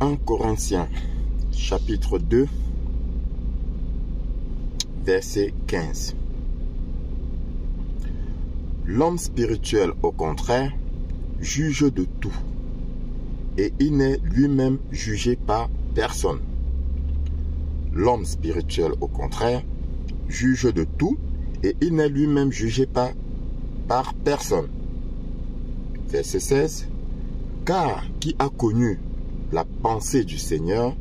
1 Corinthiens, chapitre 2, verset 15. L'homme spirituel, au contraire, juge de tout, et il n'est lui-même jugé par personne. L'homme spirituel, au contraire, juge de tout, et il n'est lui-même jugé par personne. Verset 16. Car qui a connu la pensée du Seigneur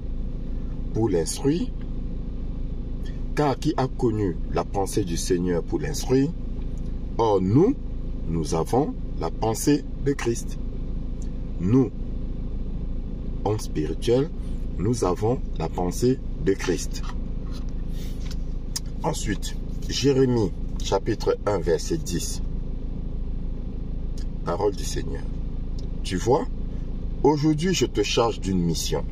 pour l'instruire? Car qui a connu la pensée du Seigneur pour l'instruire? Or nous avons la pensée de Christ. Nous, hommes spirituels, nous avons la pensée de Christ. Ensuite, Jérémie, chapitre 1, verset 10. Parole du Seigneur. Tu vois, aujourd'hui je te charge d'une mission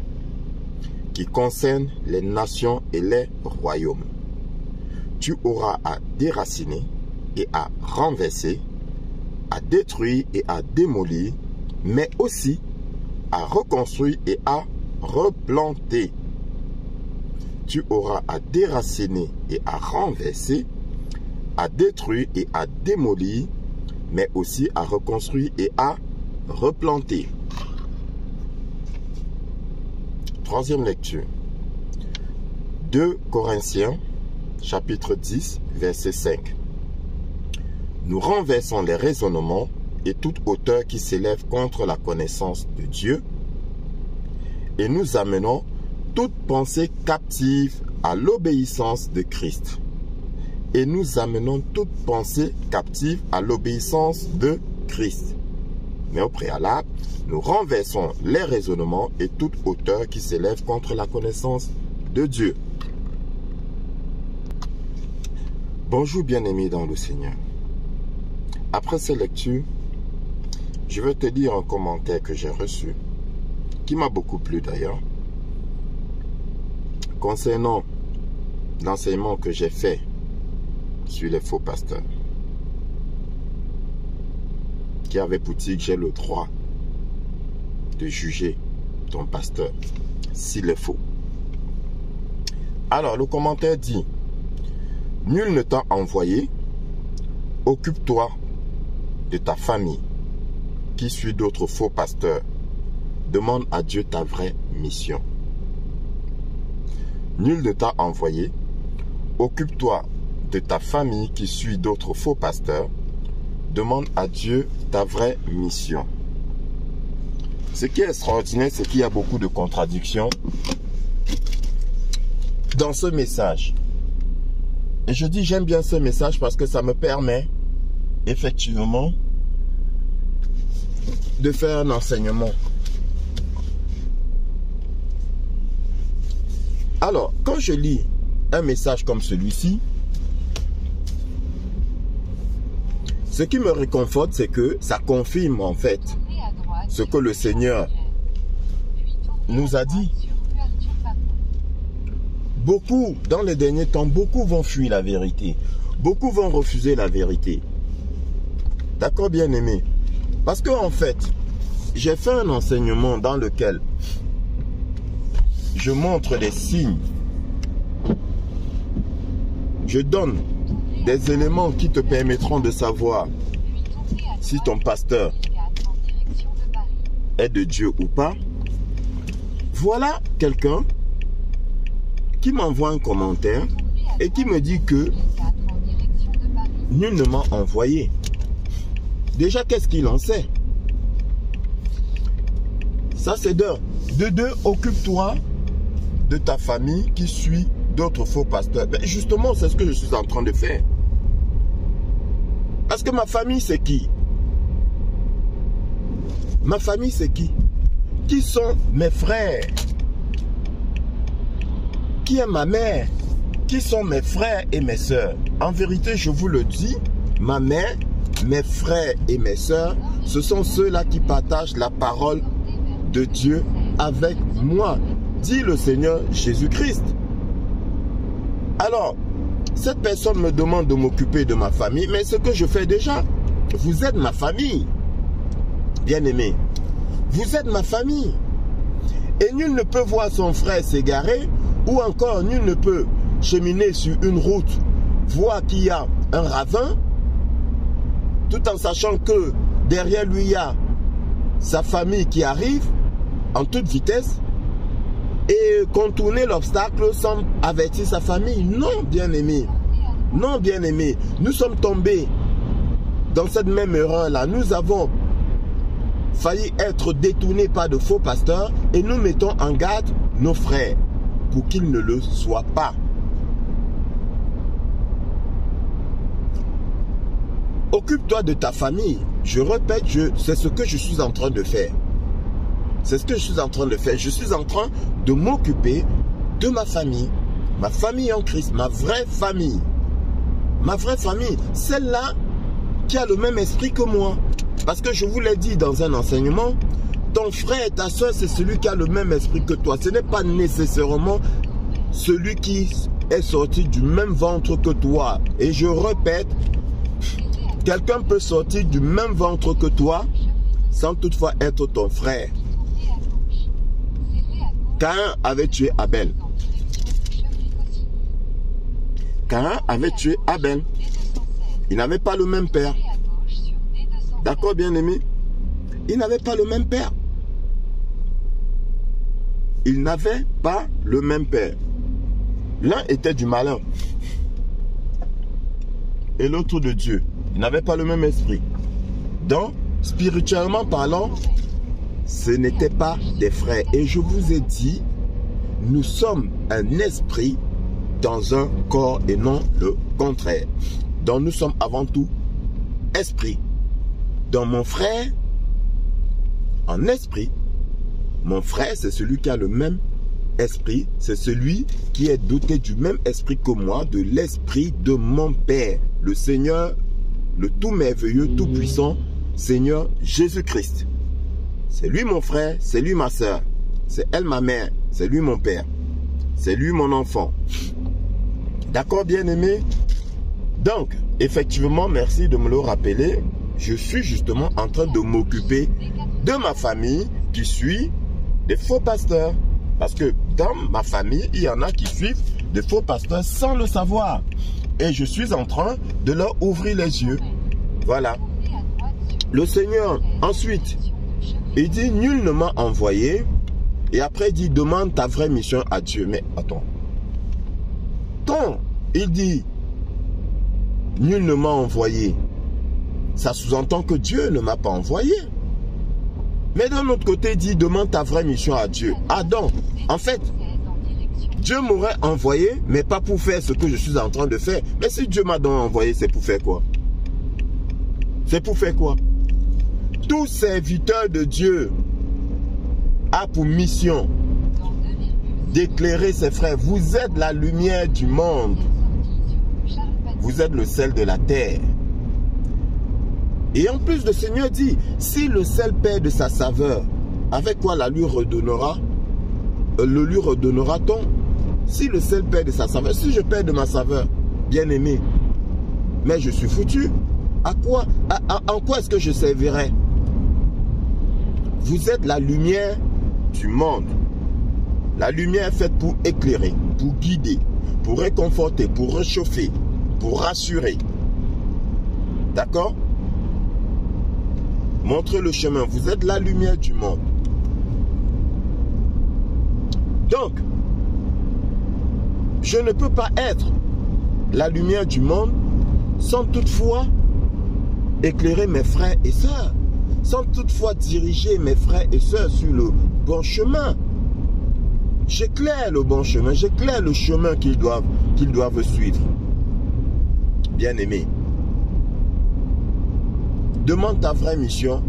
qui concerne les nations et les royaumes. Tu auras à déraciner et à renverser, à détruire et à démolir, mais aussi à reconstruire et à replanter. Tu auras à déraciner et à renverser, à détruire et à démolir, mais aussi à reconstruire et à replanter. Troisième lecture. 2 Corinthiens, chapitre 10, verset 5. Nous renversons les raisonnements et toute hauteur qui s'élève contre la connaissance de Dieu, et nous amenons toute pensée captive à l'obéissance de Christ. Et nous amenons toute pensée captive à l'obéissance de Christ. Mais au préalable, nous renversons les raisonnements et toute hauteur qui s'élève contre la connaissance de Dieu. Bonjour bien-aimés dans le Seigneur. Après ces lectures, je vais te dire un commentaire que j'ai reçu, qui m'a beaucoup plu d'ailleurs, concernant l'enseignement que j'ai fait sur les faux pasteurs, qui avait pour dire que j'ai le droit de juger ton pasteur s'il est faux. Alors le commentaire dit: nul ne t'a envoyé, occupe-toi de ta famille qui suit d'autres faux pasteurs, demande à Dieu ta vraie mission. Nul ne t'a envoyé, occupe-toi de ta famille qui suit d'autres faux pasteurs, demande à Dieu ta vraie mission. Ce qui est extraordinaire, c'est qu'il y a beaucoup de contradictions dans ce message. Et je dis j'aime bien ce message parce que ça me permet effectivement de faire un enseignement. Alors, quand je lis un message comme celui-ci, ce qui me réconforte, c'est que ça confirme en fait ce que le Seigneur nous a dit. Beaucoup, dans les derniers temps, beaucoup vont fuir la vérité. Beaucoup vont refuser la vérité. D'accord, bien-aimé? Parce que en fait, j'ai fait un enseignement dans lequel je montre des signes. Je donne des éléments qui te permettront de savoir si ton pasteur est de Dieu ou pas. Voilà quelqu'un qui m'envoie un commentaire et qui me dit que nul ne m'a envoyé. Déjà, qu'est-ce qu'il en sait? Ça, c'est de deux, occupe-toi de ta famille qui suit d'autres faux pasteurs. Ben justement, c'est ce que je suis en train de faire. Parce que ma famille, c'est qui? Ma famille, c'est qui? Qui sont mes frères? Qui est ma mère? Qui sont mes frères et mes sœurs? En vérité, je vous le dis, ma mère, mes frères et mes sœurs, ce sont ceux-là qui partagent la parole de Dieu avec moi, dit le Seigneur Jésus-Christ. Alors, cette personne me demande de m'occuper de ma famille, mais ce que je fais déjà, vous êtes ma famille, bien-aimé. Vous êtes ma famille. Et nul ne peut voir son frère s'égarer, ou encore nul ne peut cheminer sur une route, voir qu'il y a un ravin, tout en sachant que derrière lui il y a sa famille qui arrive en toute vitesse, et contourner l'obstacle sans avertir sa famille. Non, bien-aimé. Non, bien-aimé. Nous sommes tombés dans cette même erreur-là. Nous avons failli être détournés par de faux pasteurs et nous mettons en garde nos frères pour qu'ils ne le soient pas. Occupe-toi de ta famille. Je répète, c'est ce que je suis en train de faire. C'est ce que je suis en train de faire. Je suis en train de m'occuper de ma famille en Christ, ma vraie famille. Ma vraie famille, celle-là qui a le même esprit que moi. Parce que je vous l'ai dit dans un enseignement, ton frère et ta soeur, c'est celui qui a le même esprit que toi. Ce n'est pas nécessairement celui qui est sorti du même ventre que toi. Et je répète, quelqu'un peut sortir du même ventre que toi sans toutefois être ton frère. Caïn avait tué Abel. Caïn avait tué Abel. Il n'avait pas le même père. D'accord, bien-aimé? Il n'avait pas le même père. Il n'avait pas le même père. L'un était du malin. Et l'autre de Dieu. Ils n'avaient pas le même esprit. Donc, spirituellement parlant, ce n'étaient pas des frères. Et je vous ai dit, nous sommes un esprit dans un corps et non le contraire. Donc nous sommes avant tout esprit. Donc mon frère, en esprit, mon frère c'est celui qui a le même esprit. C'est celui qui est doté du même esprit que moi, de l'esprit de mon Père, le Seigneur, le tout merveilleux, tout puissant, Seigneur Jésus-Christ. C'est lui mon frère, c'est lui ma soeur, c'est elle ma mère, c'est lui mon père, c'est lui mon enfant. D'accord, bien-aimé? Donc, effectivement, merci de me le rappeler. Je suis justement en train de m'occuper de ma famille qui suit des faux pasteurs. Parce que dans ma famille, il y en a qui suivent des faux pasteurs sans le savoir. Et je suis en train de leur ouvrir les yeux. Voilà. Le Seigneur, ensuite, il dit, nul ne m'a envoyé. Et après, il dit, demande ta vraie mission à Dieu. Mais attends. Quand il dit, nul ne m'a envoyé, ça sous-entend que Dieu ne m'a pas envoyé. Mais d'un autre côté, il dit, demande ta vraie mission à Dieu. Ah donc, en fait, Dieu m'aurait envoyé, mais pas pour faire ce que je suis en train de faire. Mais si Dieu m'a donc envoyé, c'est pour faire quoi? C'est pour faire quoi? Tout serviteur de Dieu a pour mission d'éclairer ses frères. Vous êtes la lumière du monde. Vous êtes le sel de la terre. Et en plus, le Seigneur dit, si le sel perd de sa saveur, avec quoi la lui redonnera? Le lui redonnera-t-on? Si le sel perd de sa saveur, si je perds de ma saveur, bien aimé, mais je suis foutu. En quoi est-ce que je servirai? Vous êtes la lumière du monde. La lumière faite pour éclairer, pour guider, pour réconforter, pour réchauffer, pour rassurer. D'accord? Montrez le chemin. Vous êtes la lumière du monde. Donc, je ne peux pas être la lumière du monde sans toutefois éclairer mes frères et sœurs, sans toutefois diriger mes frères et sœurs sur le bon chemin. J'éclaire le bon chemin, j'éclaire le chemin qu'ils doivent suivre. Bien-aimé, demande ta vraie mission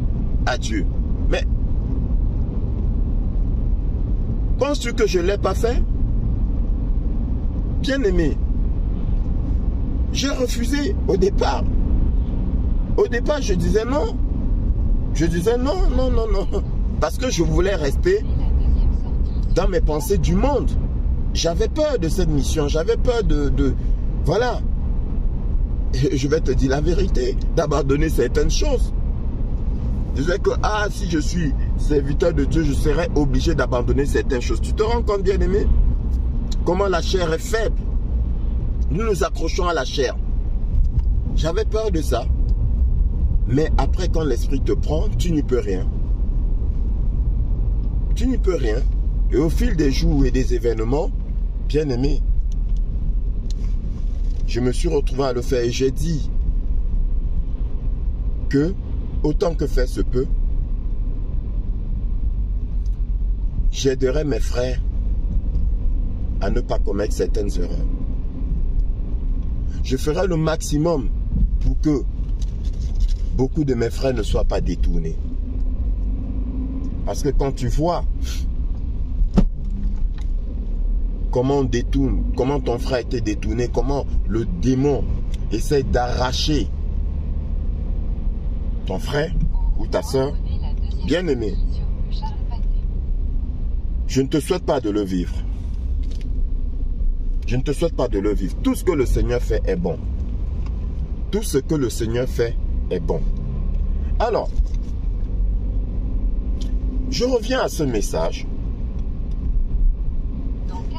à Dieu. Mais, penses-tu que je ne l'ai pas fait? Bien-aimé, j'ai refusé au départ. Au départ, je disais non. Je disais non. Parce que je voulais rester dans mes pensées du monde. J'avais peur de cette mission. J'avais peur de voilà. Et je vais te dire la vérité, d'abandonner certaines choses. Je disais que, si je suis serviteur de Dieu, je serais obligé d'abandonner certaines choses. Tu te rends compte, bien-aimé, comment la chair est faible? Nous nous accrochons à la chair. J'avais peur de ça. Mais après, quand l'esprit te prend, tu n'y peux rien. Tu n'y peux rien. Et au fil des jours et des événements, bien-aimé, je me suis retrouvé à le faire et j'ai dit que, autant que faire se peut, j'aiderai mes frères à ne pas commettre certaines erreurs. Je ferai le maximum pour que beaucoup de mes frères ne soient pas détournés. Parce que quand tu vois comment on détourne, comment ton frère a été détourné, comment le démon essaie d'arracher ton frère ou ta soeur, bien-aimé, je ne te souhaite pas de le vivre. Je ne te souhaite pas de le vivre. Tout ce que le Seigneur fait est bon. Tout ce que le Seigneur fait est bon. Alors, je reviens à ce message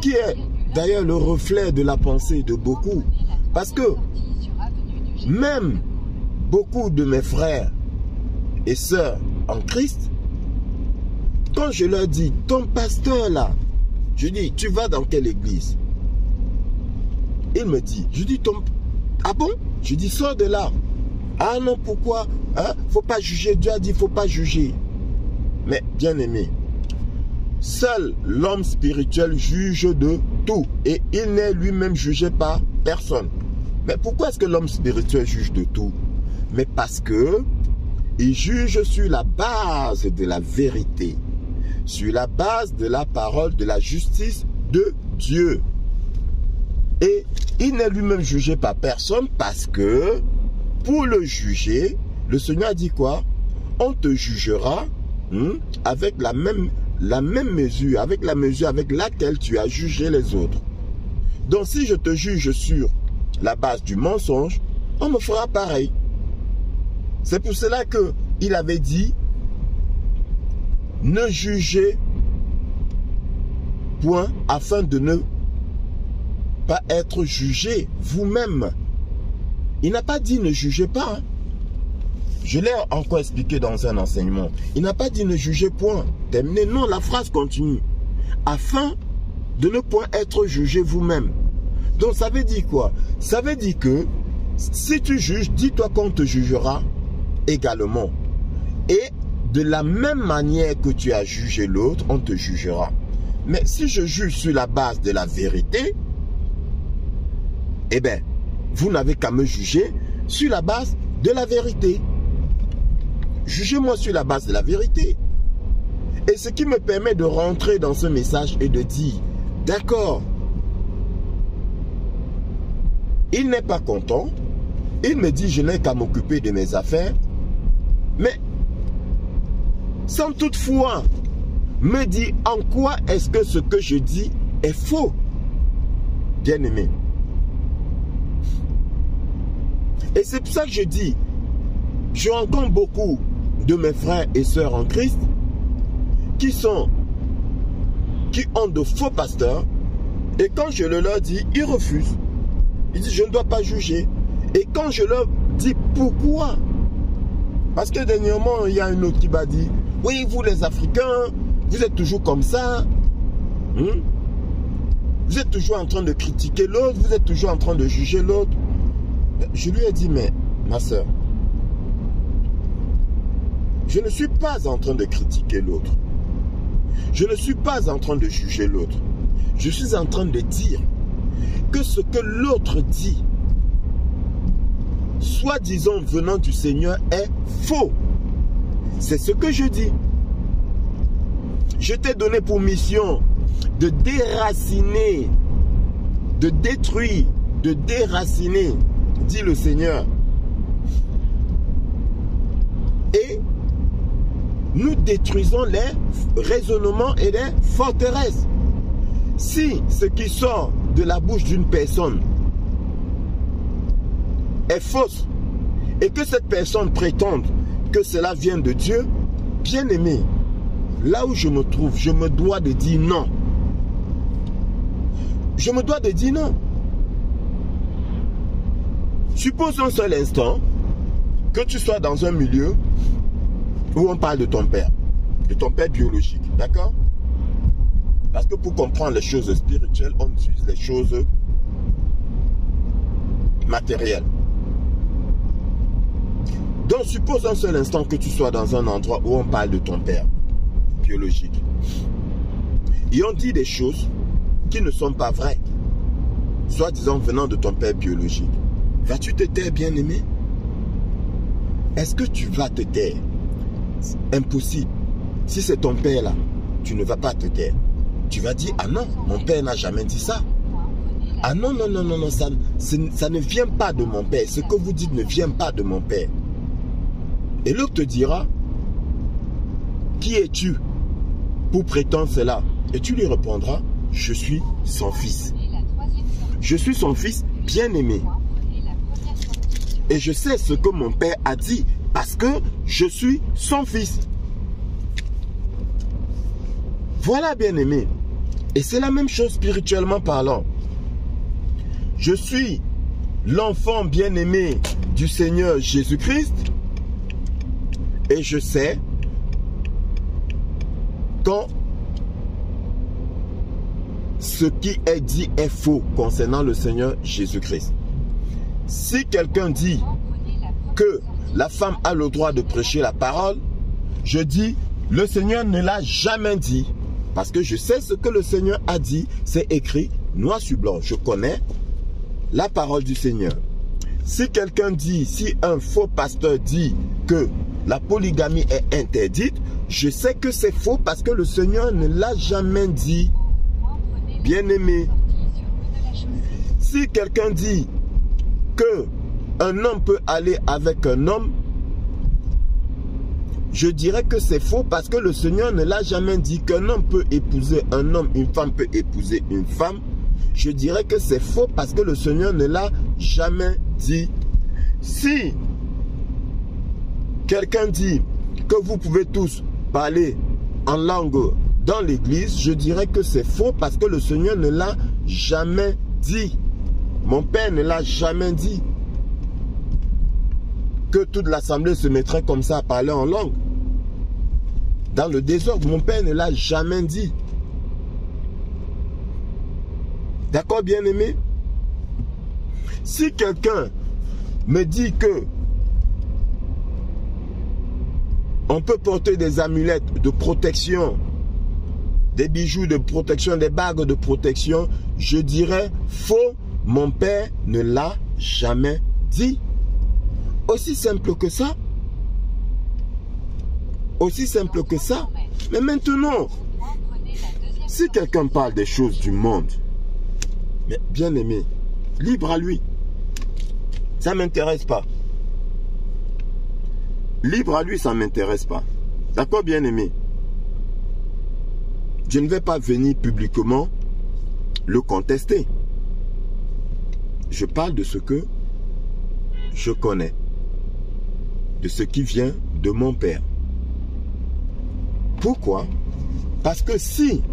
qui est d'ailleurs le reflet de la pensée de beaucoup. Parce que même beaucoup de mes frères et sœurs en Christ, quand je leur dis, ton pasteur là, je dis, tu vas dans quelle église? Il me dit, je dis, ah bon? Je dis, sors de là. Ah non, pourquoi? Hein? Faut pas juger. Dieu a dit, faut pas juger. Mais bien aimé, seul l'homme spirituel juge de tout. Et il n'est lui-même jugé par personne. Mais pourquoi est-ce que l'homme spirituel juge de tout? Mais parce que il juge sur la base de la vérité. Sur la base de la parole, de la justice de Dieu. Et il n'est lui-même jugé par personne parce que pour le juger, le Seigneur a dit quoi? On te jugera avec la même mesure, avec la mesure avec laquelle tu as jugé les autres. Donc si je te juge sur la base du mensonge, on me fera pareil. C'est pour cela qu'il avait dit, ne jugez point afin de ne pas être jugé vous-même. Il n'a pas dit ne jugez pas. Hein. Je l'ai encore expliqué dans un enseignement. Il n'a pas dit ne jugez point. Terminé. Non, la phrase continue. Afin de ne point être jugé vous-même. Donc ça veut dire quoi? Ça veut dire que si tu juges, dis-toi qu'on te jugera également. Et de la même manière que tu as jugé l'autre, on te jugera. Mais si je juge sur la base de la vérité, eh bien, vous n'avez qu'à me juger sur la base de la vérité. Jugez-moi sur la base de la vérité. Et ce qui me permet de rentrer dans ce message et de dire, d'accord, il n'est pas content, il me dit je n'ai qu'à m'occuper de mes affaires, mais sans toutefois me dire en quoi est-ce que ce que je dis est faux. Bien-aimé. Et c'est pour ça que je dis, je rencontre beaucoup de mes frères et sœurs en Christ qui ont de faux pasteurs, et quand je le leur dis, ils refusent. Ils disent je ne dois pas juger. Et quand je leur dis pourquoi, parce que dernièrement il y a un autre qui m'a dit, oui vous les Africains, vous êtes toujours comme ça, vous êtes toujours en train de critiquer l'autre, vous êtes toujours en train de juger l'autre. Je lui ai dit, mais ma soeur, je ne suis pas en train de critiquer l'autre. Je ne suis pas en train de juger l'autre. Je suis en train de dire que ce que l'autre dit, soi-disant venant du Seigneur, est faux. C'est ce que je dis. Je t'ai donné pour mission de déraciner, de détruire, de déraciner, dit le Seigneur. Et nous détruisons les raisonnements et les forteresses. Si ce qui sort de la bouche d'une personne est fausse et que cette personne prétende que cela vient de Dieu, bien aimé, là où je me trouve, je me dois de dire non. Je me dois de dire non. Suppose un seul instant que tu sois dans un milieu où on parle de ton père biologique, d'accord? Parce que pour comprendre les choses spirituelles, on utilise les choses matérielles. Donc, suppose un seul instant que tu sois dans un endroit où on parle de ton père biologique. Et on dit des choses qui ne sont pas vraies, soi-disant venant de ton père biologique. Vas-tu te taire, bien-aimé? Est-ce que tu vas te taire? Impossible. Si c'est ton père là, tu ne vas pas te taire. Tu vas dire, ah non, mon père n'a jamais dit ça. Ah non, non, non, non, non, ça ne vient pas de mon père. Ce que vous dites ne vient pas de mon père. Et l'autre te dira, qui es-tu pour prétendre cela? Et tu lui répondras, je suis son fils. Je suis son fils bien-aimé. Et je sais ce que mon père a dit parce que je suis son fils. Voilà, bien-aimé. Et c'est la même chose spirituellement parlant. Je suis l'enfant bien-aimé du Seigneur Jésus-Christ. Et je sais quand ce qui est dit est faux concernant le Seigneur Jésus-Christ. Si quelqu'un dit que la femme a le droit de prêcher la parole, je dis, le Seigneur ne l'a jamais dit. Parce que je sais ce que le Seigneur a dit, c'est écrit noir sur blanc. Je connais la parole du Seigneur. Si quelqu'un dit, si un faux pasteur dit que la polygamie est interdite, je sais que c'est faux parce que le Seigneur ne l'a jamais dit. Bien-aimé, si quelqu'un dit que un homme peut aller avec un homme, je dirais que c'est faux parce que le Seigneur ne l'a jamais dit qu'un homme peut épouser un homme, une femme peut épouser une femme. Je dirais que c'est faux parce que le Seigneur ne l'a jamais dit. Si quelqu'un dit que vous pouvez tous parler en langue dans l'église, je dirais que c'est faux parce que le Seigneur ne l'a jamais dit. Mon père ne l'a jamais dit. Que toute l'assemblée se mettrait comme ça à parler en langue. Dans le désordre, mon père ne l'a jamais dit. D'accord, bien-aimé? Si quelqu'un me dit que on peut porter des amulettes de protection, des bijoux de protection, des bagues de protection, je dirais faux, mon père ne l'a jamais dit. Aussi simple que ça. Aussi simple que ça. Mais maintenant, si quelqu'un parle des choses du monde, mais bien aimé, libre à lui. Ça ne m'intéresse pas. Libre à lui, ça ne m'intéresse pas. D'accord, bien aimé? Je ne vais pas venir publiquement le contester. Je parle de ce que je connais. De ce qui vient de mon père. Pourquoi? Parce que si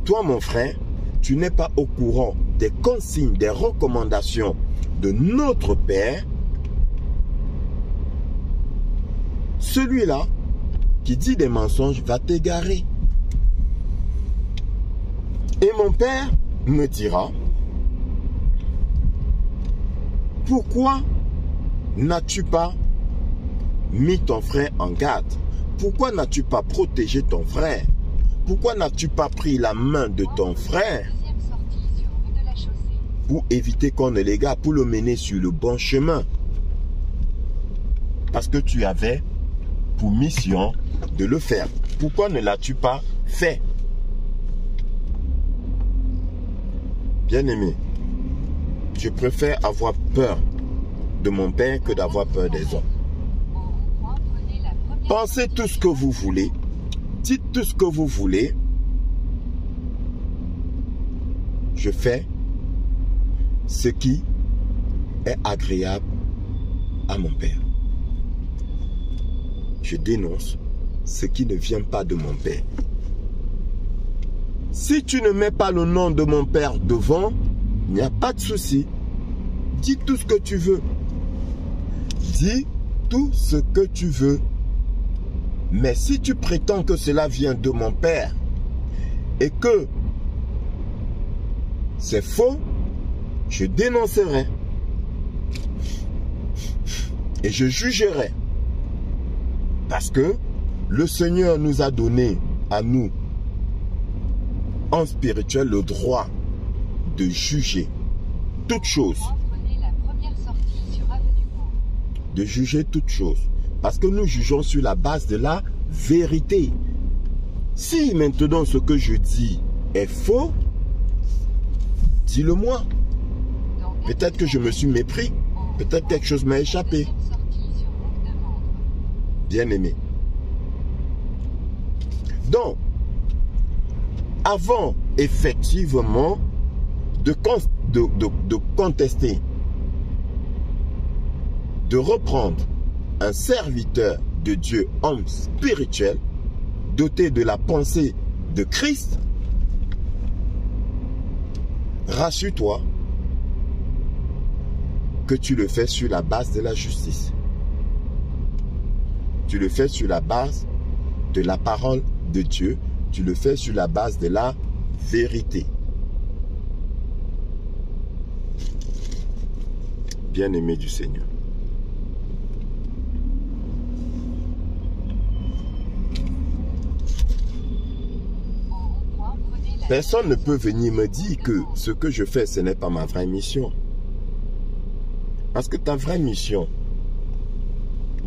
toi, mon frère, tu n'es pas au courant des consignes, des recommandations de notre père, celui-là qui dit des mensonges va t'égarer. Et mon père me dira, pourquoi n'as-tu pas mis ton frère en garde? Pourquoi n'as-tu pas protégé ton frère? Pourquoi n'as-tu pas pris la main de ton frère pour éviter qu'on ne l'égare, pour le mener sur le bon chemin? Parce que tu avais pour mission de le faire. Pourquoi ne l'as-tu pas fait? Bien-aimé, je préfère avoir peur de mon père que d'avoir peur des hommes. Pensez tout ce que vous voulez, dites tout ce que vous voulez. Je fais ce qui est agréable à mon père. Je dénonce ce qui ne vient pas de mon Père. Si tu ne mets pas le nom de mon Père devant, il n'y a pas de souci. Dis tout ce que tu veux. Dis tout ce que tu veux. Mais si tu prétends que cela vient de mon Père et que c'est faux, je dénoncerai et je jugerai. Parce que le Seigneur nous a donné à nous, en spirituel, le droit de juger toutes choses. De juger toutes choses. Parce que nous jugeons sur la base de la vérité. Si maintenant ce que je dis est faux, dis-le-moi. Peut-être que je me suis mépris. Peut-être quelque chose m'a échappé. Bien-aimé. Donc, avant effectivement de contester, de reprendre un serviteur de Dieu, homme spirituel, doté de la pensée de Christ, rassure-toi que tu le fais sur la base de la justice. Tu le fais sur la base de la parole de Dieu. Tu le fais sur la base de la vérité. Bien-aimé du Seigneur. Personne ne peut venir me dire que ce que je fais, ce n'est pas ma vraie mission. Parce que ta vraie mission,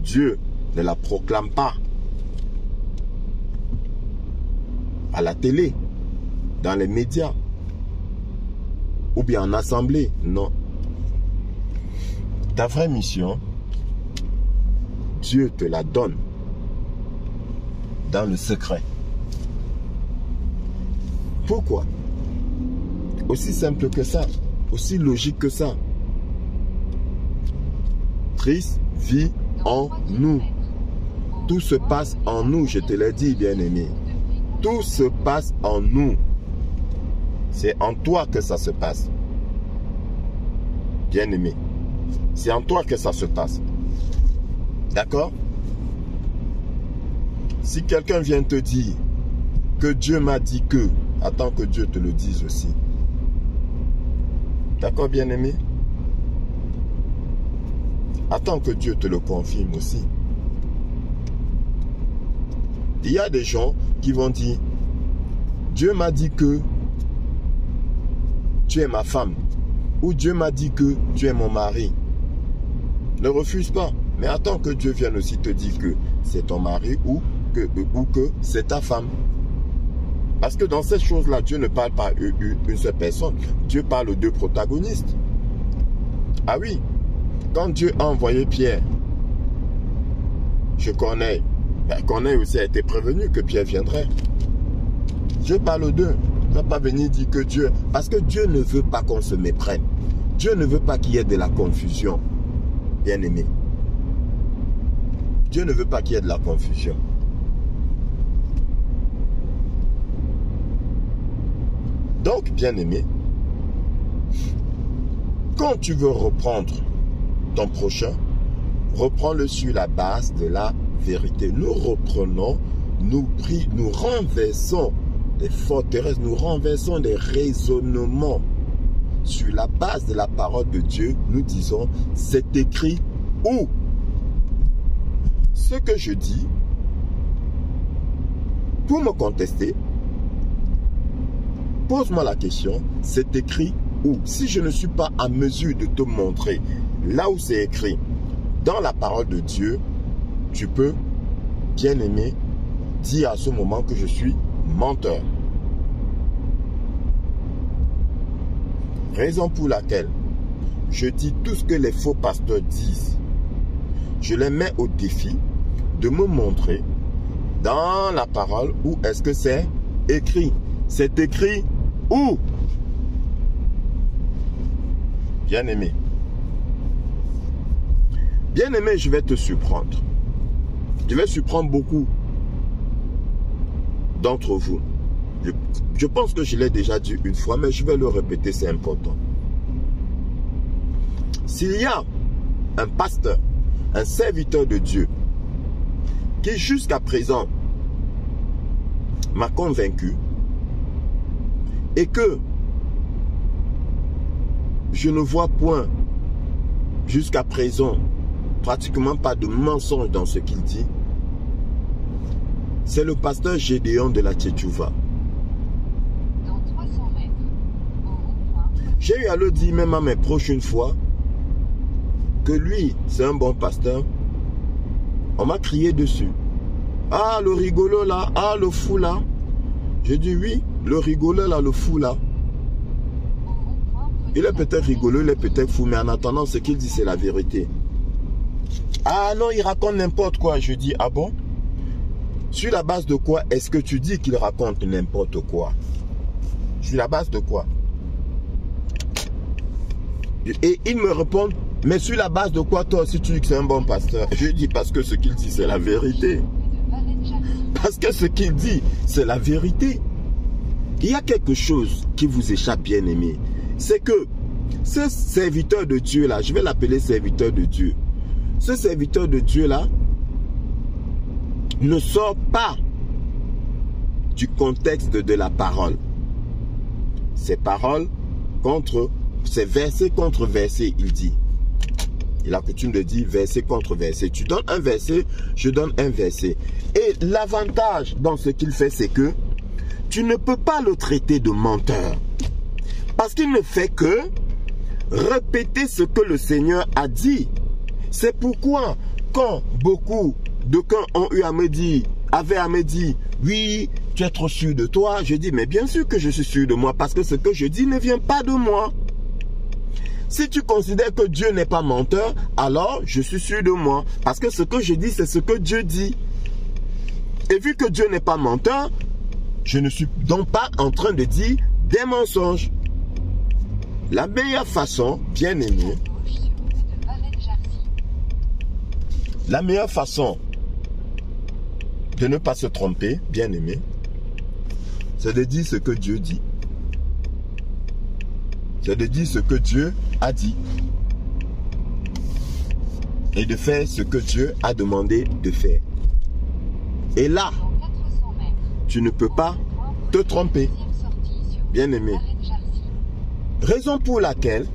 Dieu ne la proclame pas à la télé, dans les médias, ou bien en assemblée. Non. Ta vraie mission, Dieu te la donne dans le secret. Pourquoi? Aussi simple que ça, aussi logique que ça. Christ vit en nous. Tout se passe en nous, je te l'ai dit, bien-aimé. Tout se passe en nous. C'est en toi que ça se passe. Bien-aimé. C'est en toi que ça se passe. D'accord? Si quelqu'un vient te dire que Dieu m'a dit que, attends que Dieu te le dise aussi. D'accord, bien-aimé? Attends que Dieu te le confirme aussi. Il y a des gens qui vont dire, Dieu m'a dit que tu es ma femme. Ou Dieu m'a dit que tu es mon mari. Ne refuse pas. Mais attends que Dieu vienne aussi te dire que c'est ton mari ou que c'est ta femme. Parce que dans ces choses-là, Dieu ne parle pas une seule personne. Dieu parle aux deux protagonistes. Ah oui. Quand Dieu a envoyé Pierre, je connais. Corneille aussi a été prévenu que Pierre viendrait. Dieu parle aux deux. Il ne va pas venir dire que Dieu... Parce que Dieu ne veut pas qu'on se méprenne. Dieu ne veut pas qu'il y ait de la confusion. Bien-aimé. Dieu ne veut pas qu'il y ait de la confusion. Donc, bien-aimé, quand tu veux reprendre ton prochain, reprends-le sur la base de la vérité. Nous reprenons, nous renversons des forteresses, nous renversons des raisonnements sur la base de la parole de Dieu. Nous disons, c'est écrit où? Ce que je dis, pour me contester, pose-moi la question, c'est écrit où? Si je ne suis pas à mesure de te montrer là où c'est écrit, dans la parole de Dieu, tu peux, bien aimé, dire à ce moment que je suis menteur. Raison pour laquelle je dis tout ce que les faux pasteurs disent. Je les mets au défi de me montrer dans la parole où est-ce que c'est écrit. C'est écrit où? Bien-aimé. Bien-aimé, je vais te surprendre. Je vais surprendre beaucoup. d'entre vous, je pense que je l'ai déjà dit une fois, mais je vais le répéter, c'est important. S'il y a un pasteur, un serviteur de Dieu, qui jusqu'à présent m'a convaincu et que je ne vois point jusqu'à présent pratiquement pas de mensonge dans ce qu'il dit, c'est le pasteur Gédéon de la Tchétchouva. J'ai eu à le dire même à mes proches une fois que lui, c'est un bon pasteur. On m'a crié dessus. Ah, le rigolo là, ah, le fou là. J'ai dit oui, le rigolo là, le fou là. Il est peut-être rigolo, il est peut-être fou, mais en attendant, ce qu'il dit, c'est la vérité. Ah non, il raconte n'importe quoi. Je dis, ah bon? Sur la base de quoi est-ce que tu dis qu'il raconte n'importe quoi? Sur la base de quoi? Et il me répond, mais sur la base de quoi toi aussi tu dis que c'est un bon pasteur? Je dis parce que ce qu'il dit c'est la vérité. Parce que ce qu'il dit c'est la vérité. Il y a quelque chose qui vous échappe, bien aimé. C'est que ce serviteur de Dieu là, je vais l'appeler serviteur de Dieu. Ce serviteur de Dieu là ne sort pas du contexte de la parole. Ces paroles contre, c'est verset contre verset, il dit. Il a coutume de dire verset contre verset. Tu donnes un verset, je donne un verset. Et l'avantage dans ce qu'il fait, c'est que tu ne peux pas le traiter de menteur. Parce qu'il ne fait que répéter ce que le Seigneur a dit. C'est pourquoi quand beaucoup de gens ont eu à me dire, avaient à me dire, oui, tu es trop sûr de toi. Je dis, mais bien sûr que je suis sûr de moi parce que ce que je dis ne vient pas de moi. Si tu considères que Dieu n'est pas menteur, alors je suis sûr de moi. Parce que ce que je dis, c'est ce que Dieu dit. Et vu que Dieu n'est pas menteur, je ne suis donc pas en train de dire des mensonges. La meilleure façon, bien aimé, la meilleure façon de ne pas se tromper, bien aimé, c'est de dire ce que Dieu dit. C'est de dire ce que Dieu a dit. Et de faire ce que Dieu a demandé de faire. Et là, tu ne peux pas te tromper. Bien aimé. Raison pour laquelle,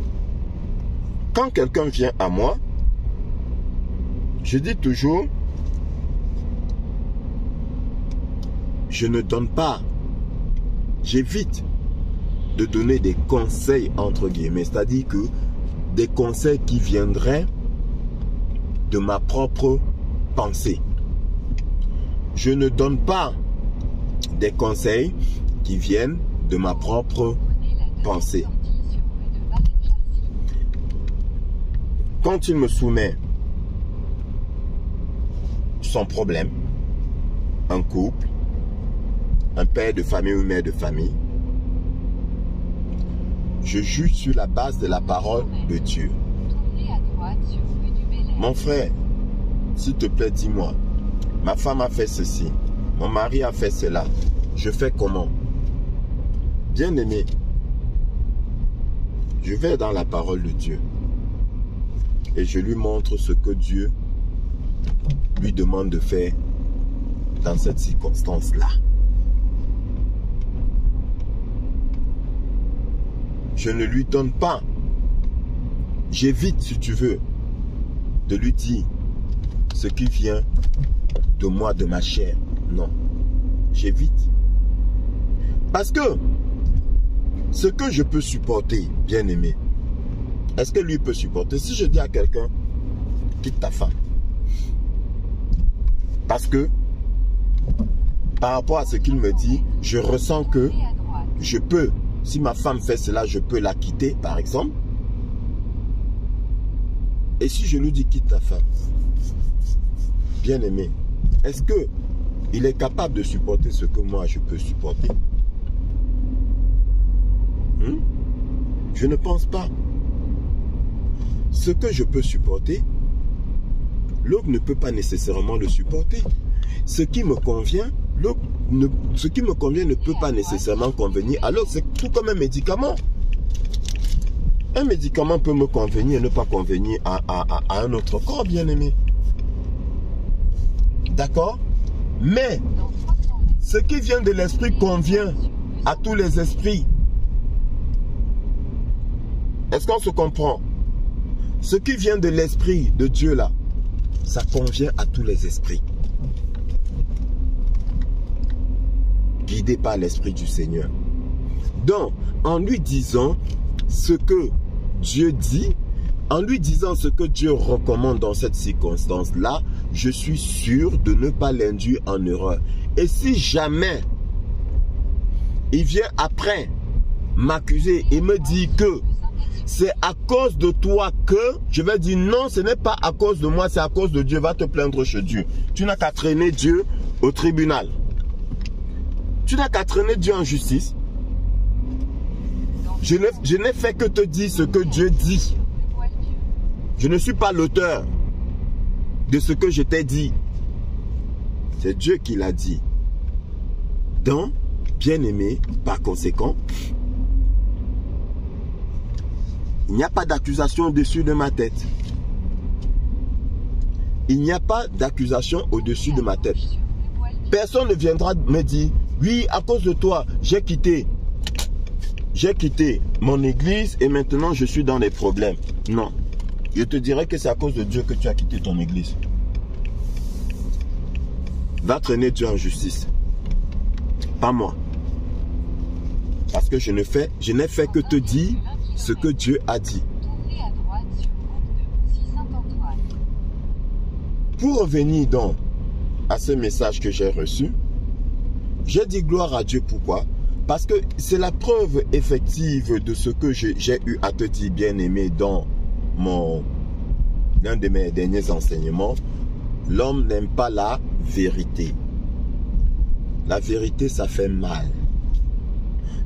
quand quelqu'un vient à moi, je dis toujours, je ne donne pas, j'évite de donner des conseils entre guillemets, c'est-à-dire que des conseils qui viendraient de ma propre pensée. Je ne donne pas des conseils qui viennent de ma propre pensée. Quand il me soumet son problème, un couple, un père de famille ou une mère de famille, je juge sur la base de la parole de Dieu. Mon frère, s'il te plaît, dis-moi, ma femme a fait ceci, mon mari a fait cela, je fais comment? Bien aimé, je vais dans la parole de Dieu et je lui montre ce que Dieu lui demande de faire dans cette circonstance-là. Je ne lui donne pas, j'évite si tu veux, de lui dire ce qui vient de moi, de ma chair. Non, j'évite. Parce que ce que je peux supporter, bien aimé, est-ce que lui peut supporter? Si je dis à quelqu'un, quitte ta femme. Parce que, par rapport à ce qu'il me dit, je ressens que je peux. Si ma femme fait cela, je peux la quitter, par exemple. Et si je lui dis quitte ta femme, bien aimé, est-ce que il est capable de supporter ce que moi je peux supporter? Je ne pense pas. Ce que je peux supporter, l'autre ne peut pas nécessairement le supporter. Ce qui me convient, l'autre ne peut pas nécessairement convenir à l'autre. C'est tout comme un médicament. Un médicament peut me convenir et ne pas convenir à un autre corps, bien-aimé. D'accord? Mais ce qui vient de l'esprit convient à tous les esprits. Est-ce qu'on se comprend? Ce qui vient de l'esprit de Dieu là, ça convient à tous les esprits. Guidé par l'esprit du Seigneur. Donc, en lui disant ce que Dieu dit, en lui disant ce que Dieu recommande dans cette circonstance-là, je suis sûr de ne pas l'induire en erreur. Et si jamais il vient après m'accuser et me dit que c'est à cause de toi que, je vais dire non, ce n'est pas à cause de moi, c'est à cause de Dieu, va te plaindre chez Dieu. Tu n'as qu'à traîner Dieu au tribunal. Tu n'as qu'à traîner Dieu en justice. Je n'ai fait que te dire ce que Dieu dit. Je ne suis pas l'auteur de ce que je t'ai dit. C'est Dieu qui l'a dit. Donc, bien-aimé, par conséquent, il n'y a pas d'accusation au-dessus de ma tête. Il n'y a pas d'accusation au-dessus de ma tête. Personne ne viendra me dire, oui, à cause de toi, j'ai quitté mon église et maintenant je suis dans des problèmes. Non. Je te dirais que c'est à cause de Dieu que tu as quitté ton église. Va traîner Dieu en justice. Pas moi. Parce que je n'ai fait que te dire ce que Dieu a dit. Pour revenir donc à ce message que j'ai reçu, j'ai dit gloire à Dieu. Pourquoi? Parce que c'est la preuve effective de ce que j'ai eu à te dire, bien-aimé, dans l'un de mes derniers enseignements. L'homme n'aime pas la vérité. La vérité, ça fait mal.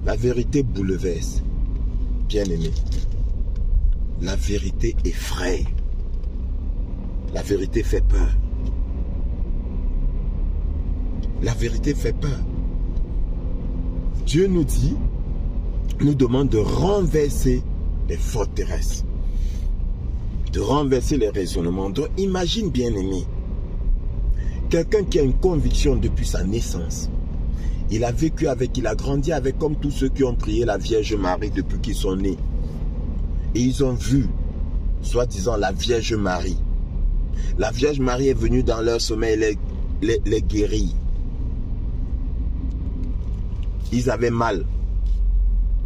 La vérité bouleverse. Bien-aimé, la vérité effraie. La vérité fait peur. La vérité fait peur. Dieu nous dit, nous demande de renverser les forteresses. De renverser les raisonnements. Donc imagine, bien-aimé, quelqu'un qui a une conviction depuis sa naissance. Il a vécu avec, il a grandi avec, comme tous ceux qui ont prié la Vierge Marie depuis qu'ils sont nés. Et ils ont vu, soi-disant, la Vierge Marie. La Vierge Marie est venue dans leur sommeil les guérir. Ils avaient mal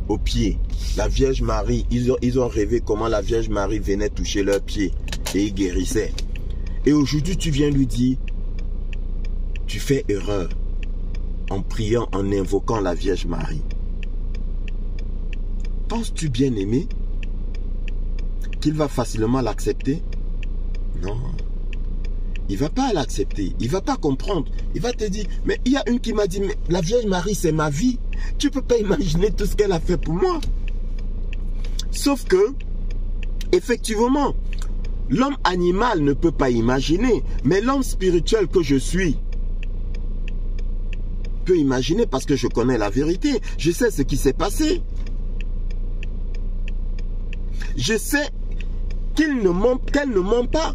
aux pieds. La Vierge Marie, ils ont rêvé comment la Vierge Marie venait toucher leurs pieds et ils guérissaient. Et aujourd'hui, tu viens lui dire, tu fais erreur en priant, en invoquant la Vierge Marie. Penses-tu, bien-aimé, qu'il va facilement l'accepter? Non. Il ne va pas l'accepter. Il ne va pas comprendre. Il va te dire, mais il y a une qui m'a dit, mais la Vierge Marie, c'est ma vie. Tu ne peux pas imaginer tout ce qu'elle a fait pour moi. Sauf que, effectivement, l'homme animal ne peut pas imaginer, mais l'homme spirituel que je suis peut imaginer parce que je connais la vérité. Je sais ce qui s'est passé. Je sais qu'elle ne ment pas.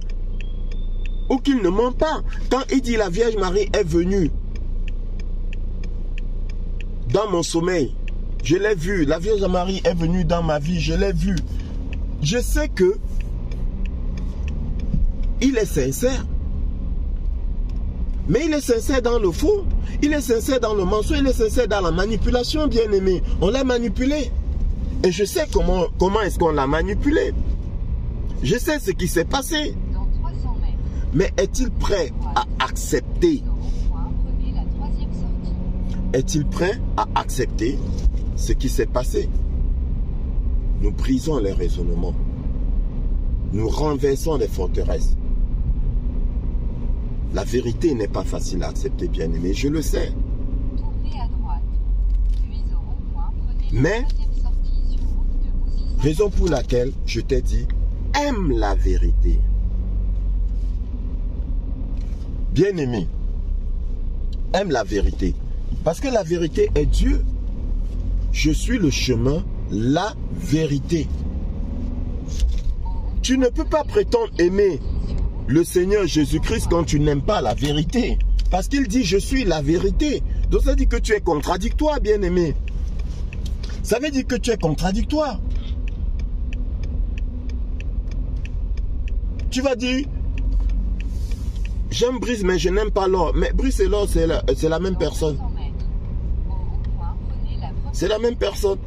Ou qu'il ne ment pas. Quand il dit la Vierge Marie est venue dans mon sommeil, je l'ai vu. La Vierge Marie est venue dans ma vie, je l'ai vu. Je sais que il est sincère. Mais il est sincère dans le faux. Il est sincère dans le mensonge. Il est sincère dans la manipulation, bien-aimé. On l'a manipulé. Et je sais comment est-ce qu'on l'a manipulé. Je sais ce qui s'est passé. Mais est-il prêt à accepter? Est-il prêt à accepter ce qui s'est passé? Nous brisons les raisonnements. Nous renversons les forteresses. La vérité n'est pas facile à accepter, bien-aimé, je le sais. Mais, raison pour laquelle je t'ai dit, aime la vérité. Bien-aimé, aime la vérité. Parce que la vérité est Dieu. Je suis le chemin, la vérité. Tu ne peux pas prétendre aimer le Seigneur Jésus-Christ quand tu n'aimes pas la vérité. Parce qu'il dit, je suis la vérité. Donc ça dit que tu es contradictoire, bien-aimé. Ça veut dire que tu es contradictoire. Tu vas dire, j'aime Brice, mais je n'aime pas l'or. Mais Brice et l'or, c'est la même personne. C'est la même personne.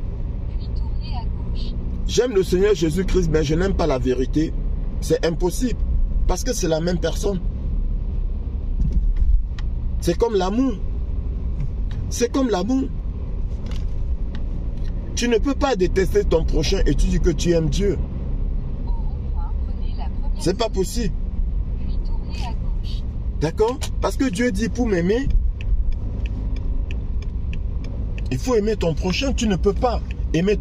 J'aime le Seigneur Jésus-Christ, mais je n'aime pas la vérité. C'est impossible. Parce que c'est la même personne. C'est comme l'amour. C'est comme l'amour. Tu ne peux pas détester ton prochain et tu dis que tu aimes Dieu. C'est pas possible. D'accord? Parce que Dieu dit pour m'aimer, il faut aimer ton prochain. Tu ne peux pas aimer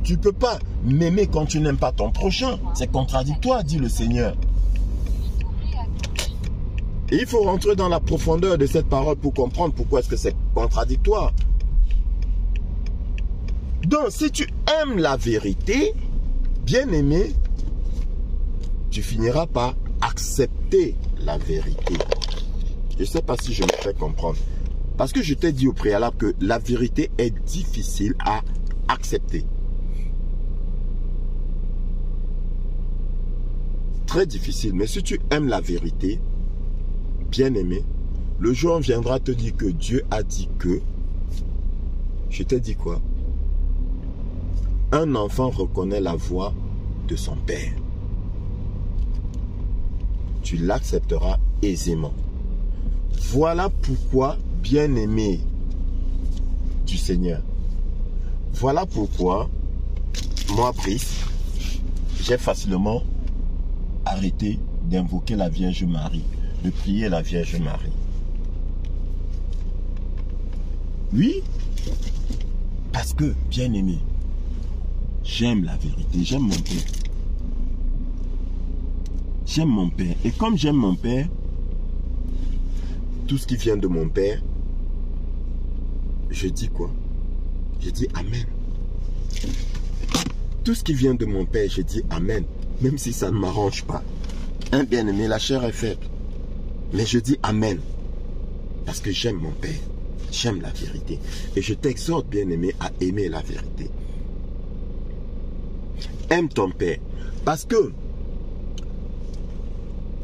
tu peux pas m'aimer quand tu n'aimes pas ton prochain. C'est contradictoire, dit le Seigneur. Et il faut rentrer dans la profondeur de cette parole pour comprendre pourquoi est-ce que c'est contradictoire. Donc, si tu aimes la vérité, bien aimé, tu finiras par accepter la vérité. Je ne sais pas si je me fais comprendre. Parce que je t'ai dit au préalable que la vérité est difficile à accepter. Très difficile. Mais si tu aimes la vérité, bien aimé, le jour viendra te dire que Dieu a dit que. Je t'ai dit quoi? Un enfant reconnaît la voix de son père. Tu l'accepteras aisément. Voilà pourquoi, bien-aimé du Seigneur, voilà pourquoi, moi, Brice, j'ai facilement arrêté d'invoquer la Vierge Marie, de prier la Vierge Marie. Oui, parce que, bien-aimé, j'aime la vérité, j'aime mon Père. J'aime mon Père. Et comme j'aime mon Père, tout ce qui vient de mon Père, je dis quoi? Je dis Amen. Tout ce qui vient de mon Père, je dis Amen. Même si ça ne m'arrange pas. Hein, bien-aimé, la chair est faible. Mais je dis Amen. Parce que j'aime mon Père. J'aime la vérité. Et je t'exhorte, bien-aimé, à aimer la vérité. Aime ton Père. Parce que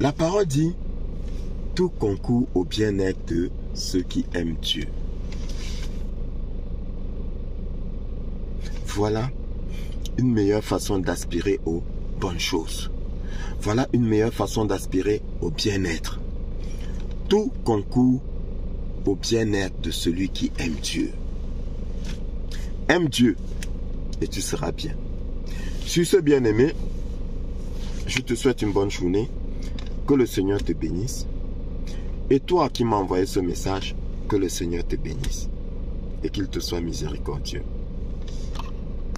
la parole dit, tout concourt au bien-être de ceux qui aiment Dieu. Voilà une meilleure façon d'aspirer aux bonnes choses. Voilà une meilleure façon d'aspirer au bien-être. Tout concourt au bien-être de celui qui aime Dieu. Aime Dieu et tu seras bien. Sur ce, bien-aimé, je te souhaite une bonne journée. Que le Seigneur te bénisse. Et toi qui m'as envoyé ce message, que le Seigneur te bénisse. Et qu'il te soit miséricordieux.